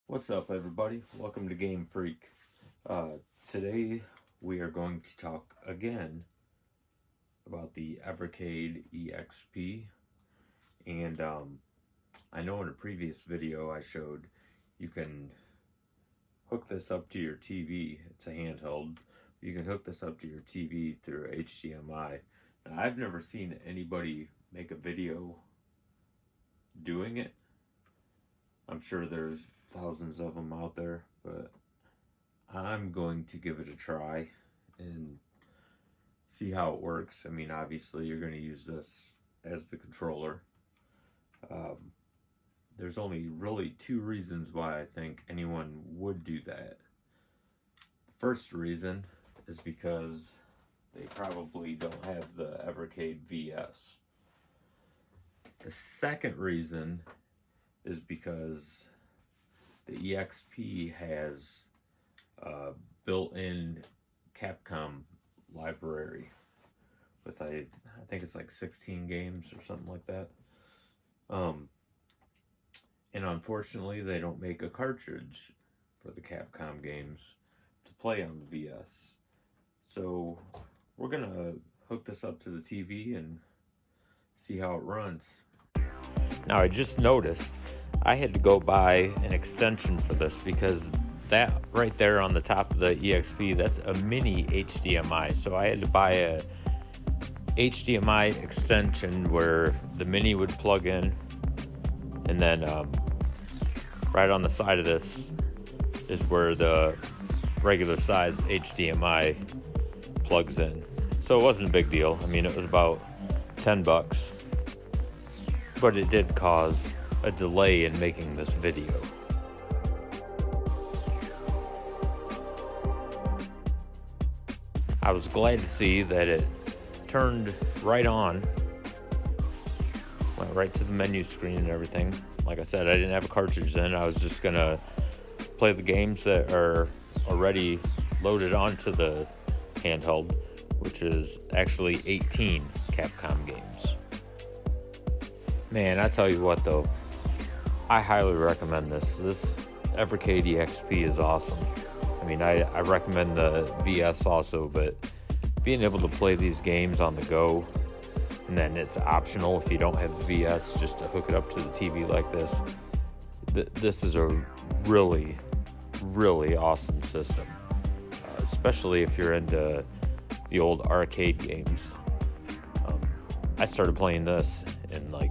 What's up, everybody? Welcome to GameFreak. Today we are going to talk again about the Evercade EXP. And I know in a previous video I showed you can hook this up to your TV. It's a handheld. You can hook this up to your TV through HDMI. Now, I've never seen anybody make a video doing it. I'm sure there's thousands of them out there, but I'm going to give it a try and see how it works. I mean, obviously, you're going to use this as the controller. There's only really two reasons why I think anyone would do that. The first reason is because they probably don't have the Evercade VS. The second reason is because the EXP has a built-in Capcom library with I think it's like 16 games or something like that. And unfortunately, they don't make a cartridge for the Capcom games to play on the VS. So we're gonna hook this up to the TV and see how it runs. Now, I just noticed I had to go buy an extension for this because that right there on the top of the EXP, that's a mini HDMI. So I had to buy a HDMI extension where the mini would plug in, and then right on the side of this is where the regular size HDMI plugs in. So it wasn't a big deal. I mean, it was about $10, but it did cause a delay in making this video. I was glad to see that it turned right on, went right to the menu screen and everything. Like I said, I didn't have a cartridge in. I was just gonna play the games that are already loaded onto the handheld, which is actually 18 Capcom games. Man, I tell you what though, I highly recommend this. This Evercade EXP is awesome. I mean, I recommend the VS also, but being able to play these games on the go, and then it's optional if you don't have the VS just to hook it up to the TV like this. This is a really, really awesome system, especially if you're into the old arcade games. I started playing this in like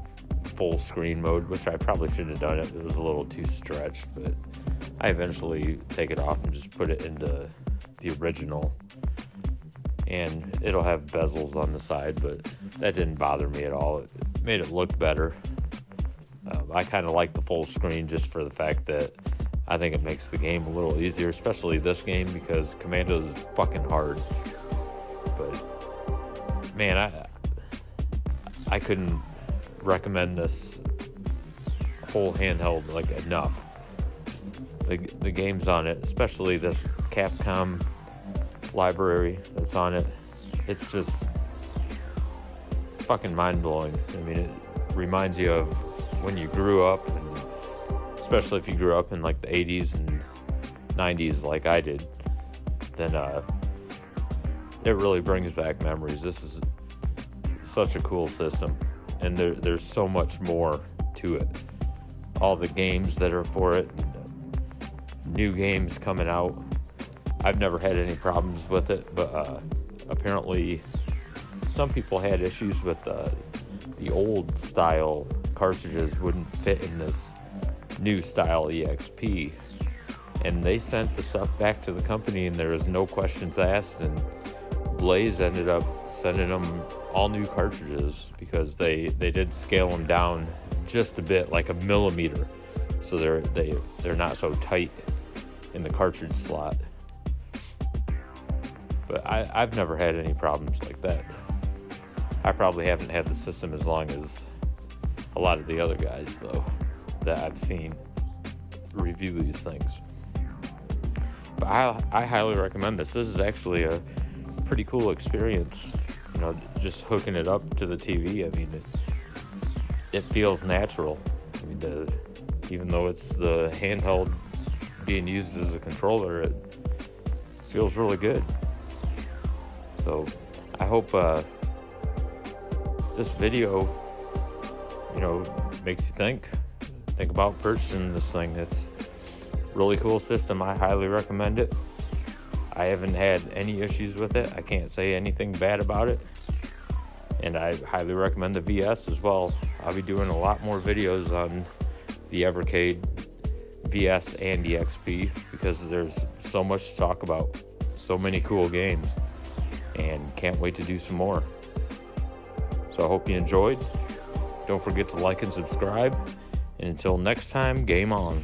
full screen mode, which I probably should have done. It was a little too stretched, but I eventually take it off and just put it into the original, and it'll have bezels on the side, but that didn't bother me at all. It made it look better. I kind of like the full screen just for the fact that I think it makes the game a little easier, especially this game, because Commandos is fucking hard. But man, I couldn't recommend this whole handheld like enough. The games on it, especially this Capcom library that's on it, it's just fucking mind-blowing. I mean, it reminds you of when you grew up, and especially if you grew up in like the 80s and 90s like I did, then it really brings back memories. This is such a cool system, and there's so much more to it. All the games that are for it, and new games coming out. I've never had any problems with it, but apparently some people had issues with the old style cartridges wouldn't fit in this new style EXP, and they sent the stuff back to the company, and there was no questions asked, and Blaze ended up sending them all new cartridges because they did scale them down just a bit, like a millimeter, so they're not so tight in the cartridge slot. But I've never had any problems like that. I probably haven't had the system as long as a lot of the other guys, though, that I've seen review these things. But I highly recommend this. This is actually a pretty cool experience, you know, just hooking it up to the TV. I mean, it feels natural. I mean, even though it's the handheld being used as a controller, it feels really good. So I hope this video, makes you think about purchasing this thing. It's a really cool system. I highly recommend it. I haven't had any issues with it. I can't say anything bad about it. And I highly recommend the VS as well. I'll be doing a lot more videos on the Evercade VS and EXP because there's so much to talk about. So many cool games. And can't wait to do some more. So I hope you enjoyed. Don't forget to like and subscribe. And until next time, game on.